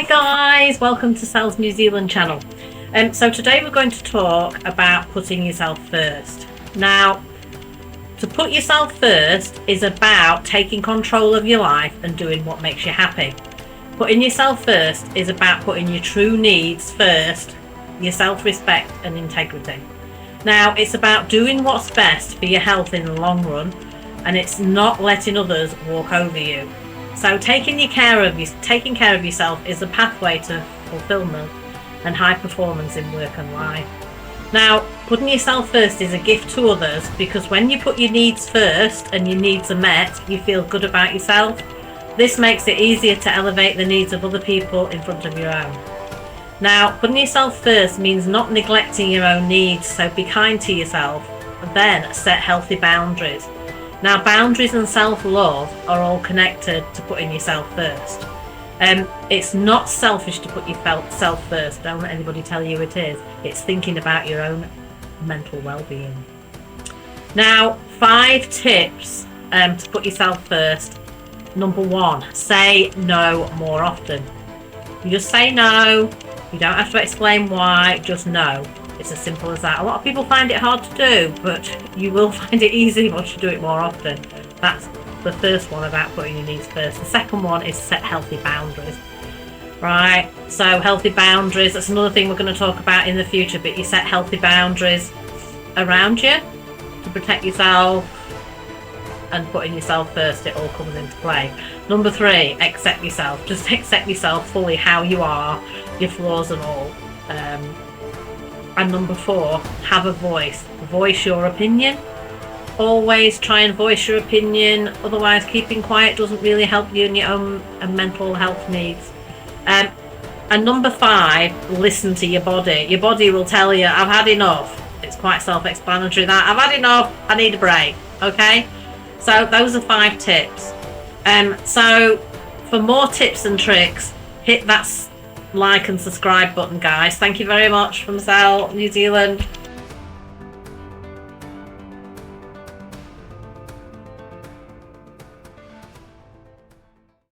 Hi guys, welcome to Sal's New Zealand channel. So today we're going to talk about putting yourself first. Now, to put yourself first is about taking control of your life and doing what makes you happy. Putting yourself first is about putting your true needs first, your self-respect and integrity. Now, it's about doing what's best for your health in the long run, and it's not letting others walk over you. So taking care of yourself is a pathway to fulfillment and high performance in work and life. Now, putting yourself first is a gift to others, because when you put your needs first and your needs are met, you feel good about yourself. This makes it easier to elevate the needs of other people in front of your own. Now, putting yourself first means not neglecting your own needs, so be kind to yourself, and then set healthy boundaries. Now, boundaries and self-love are all connected to putting yourself first. It's not selfish to put yourself first. Don't let anybody tell you it is. It's thinking about your own mental well-being. Now, 5 tips to put yourself first. Number 1, say no more often. You just say no. You don't have to explain why, just no. It's as simple as that. A lot of people find it hard to do, but you will find it easy once you do it more often. That's the first one, about putting your needs first. The second one is set healthy boundaries. Right, so healthy boundaries, that's another thing we're going to talk about in the future, but you set healthy boundaries around you to protect yourself, and putting yourself first, it all comes into play. Number 3, accept yourself. Just accept yourself fully, how you are, your flaws and all. And number 4, have a voice. Voice your opinion. Always try and voice your opinion, otherwise keeping quiet doesn't really help you in your own mental health needs. And number 5, listen to your body. Your body will tell you, I've had enough. It's quite self-explanatory that. I've had enough, I need a break. Okay? So those are 5 tips. So for more tips and tricks, hit that like and subscribe button, guys. Thank you very much from Sal, New Zealand.